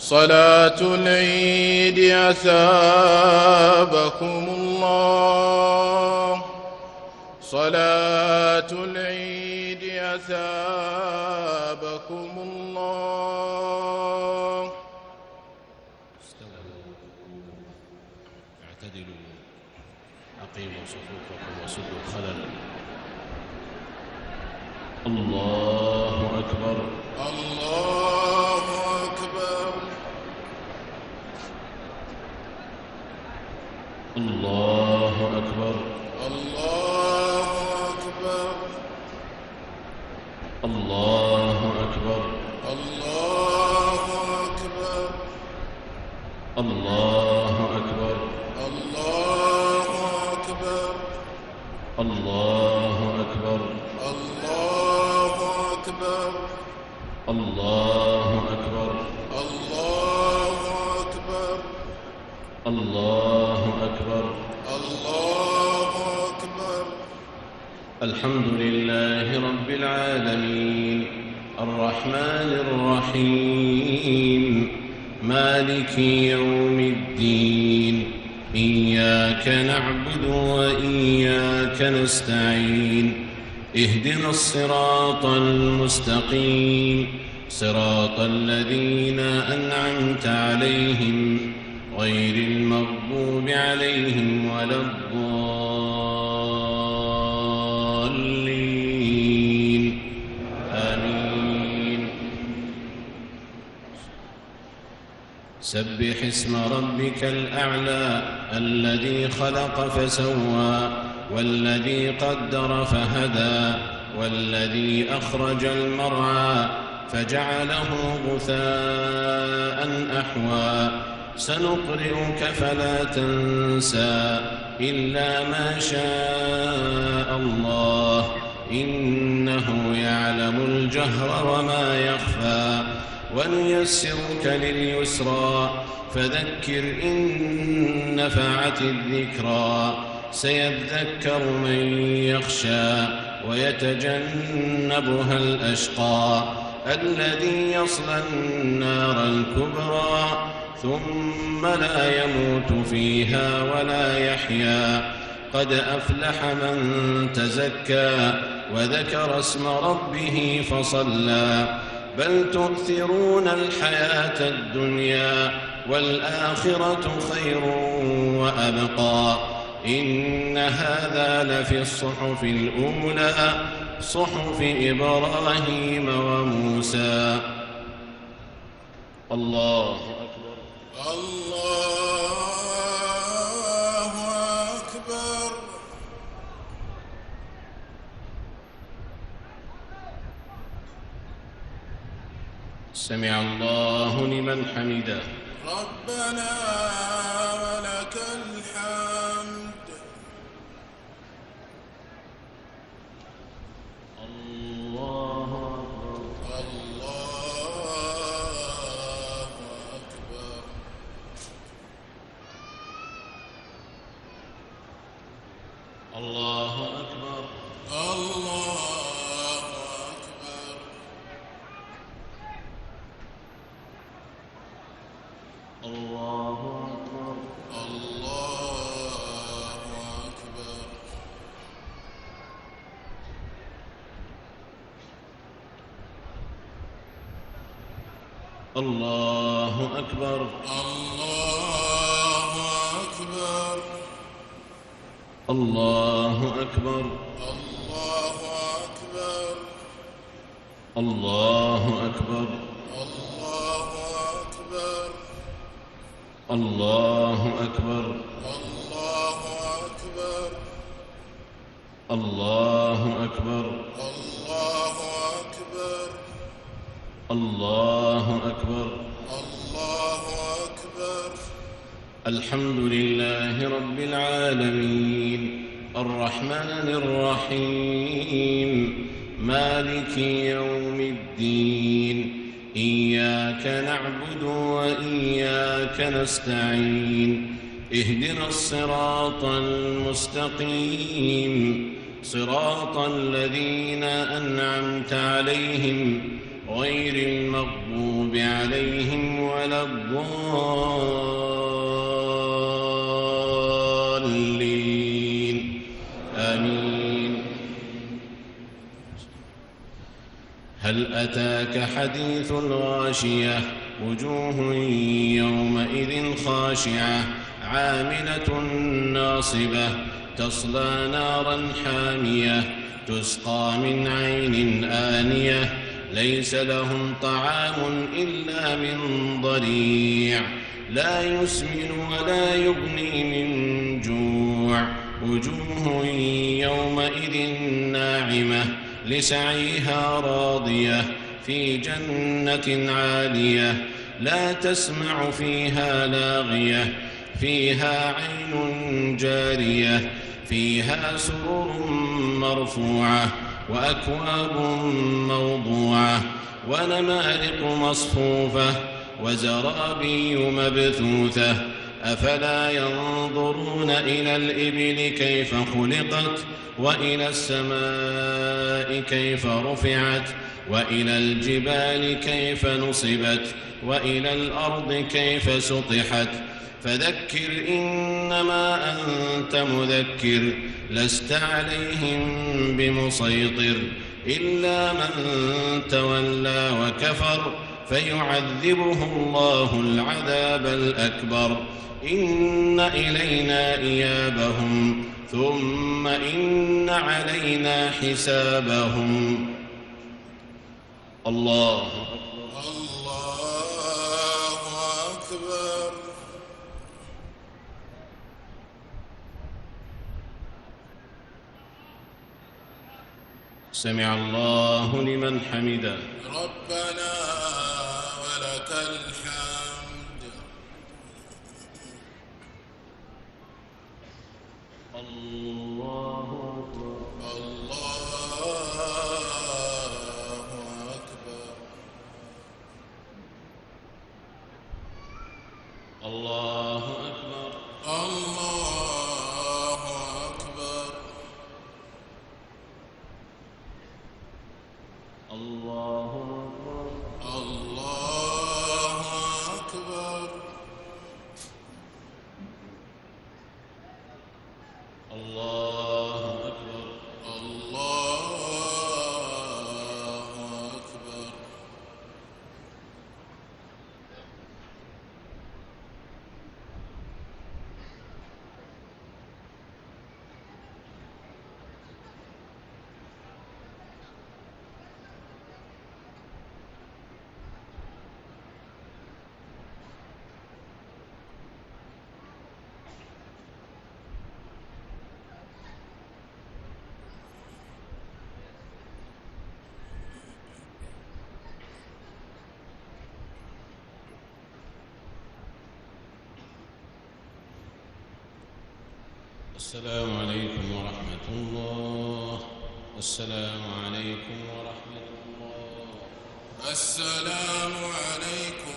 صلاة العيد أثابكم الله. صلاة العيد أثابكم الله. استووا، اعتدلوا، أقيموا صفوفكم وسدوا الخلل. الله أكبر. الله أكبر. الله أكبر. الله أكبر. الله أكبر. الله أكبر. الله أكبر. الله أكبر. الله أكبر. الله أكبر. الله أكبر. الله أكبر. الله أكبر. الله أكبر. الحمد لله رب العالمين الرحمن الرحيم مالك يوم الدين إياك نعبد وإياك نستعين اهدنا الصراط المستقيم صراط الذين أنعمت عليهم غير المغضوب عليهم ولا الضالين آمين. سبح اسم ربك الأعلى الذي خلق فسوى والذي قدر فهدى والذي أخرج المرعى فجعله غثاء أحوى سنقرئك فلا تنسى إلا ما شاء الله إنه يعلم الجهر وما يخفى ونيسرك لليسرى فذكر إن نفعت الذكرى سيذكر من يخشى ويتجنبها الأشقى الذي يصلى النار الكبرى ثم لا يموت فيها ولا يحيا قد أفلح من تزكى وذكر اسم ربه فصلى بل تؤثرون الحياة الدنيا والآخرة خير وأبقى إن هذا لفي الصحف الأولى صحف إبراهيم وموسى. الله أكبر. الله أكبر. سمع الله لمن حمده. ربنا ولك الحمد. الله أكبر. الله أكبر. الله أكبر. الله أكبر. الله أكبر. الله أكبر. الله أكبر. الله أكبر. الله أكبر. الله أكبر. الله أكبر. الله أكبر. الله أكبر. الله أكبر. الله أكبر. الله أكبر. الله أكبر. الله أكبر. الحمد لله رب العالمين الرحمن الرحيم مالك يوم الدين إياك نعبد وإياك نستعين اهدنا الصراط المستقيم صراط الذين أنعمت عليهم غير المغضوب المغضوب عليهم ولا الضالين آمين. هل أتاك حديث الغاشية وجوه يومئذ خاشعة عاملة ناصبة تصلى نارا حامية تسقى من عين آنية ليس لهم طعام إلا من ضريع لا يسمن ولا يغني من جوع وجوه يومئذ ناعمة لسعيها راضية في جنة عالية لا تسمع فيها لاغية فيها عين جارية فيها سرر مرفوعة وأكواب موضوعة ونمارق مصفوفة وزرابي مبثوثة أفلا ينظرون إلى الإبل كيف خلقت وإلى السماء كيف رفعت وإلى الجبال كيف نصبت وإلى الأرض كيف سطحت فذكر إنما أنت مذكر لست عليهم بمسيطر إلا من تولى وكفر فيعذبه الله العذاب الأكبر إن إلينا إيابهم ثم إن علينا حسابهم. الله أكبر. سمع الله لمن حمده. ربنا ولك الحمد. الله أكبر. الله الله أكبر. أكبر. الله أكبر. الله أكبر. الله أكبر. الله أكبر. الله أكبر. السلام عليكم ورحمة الله. السلام عليكم ورحمة الله. السلام عليكم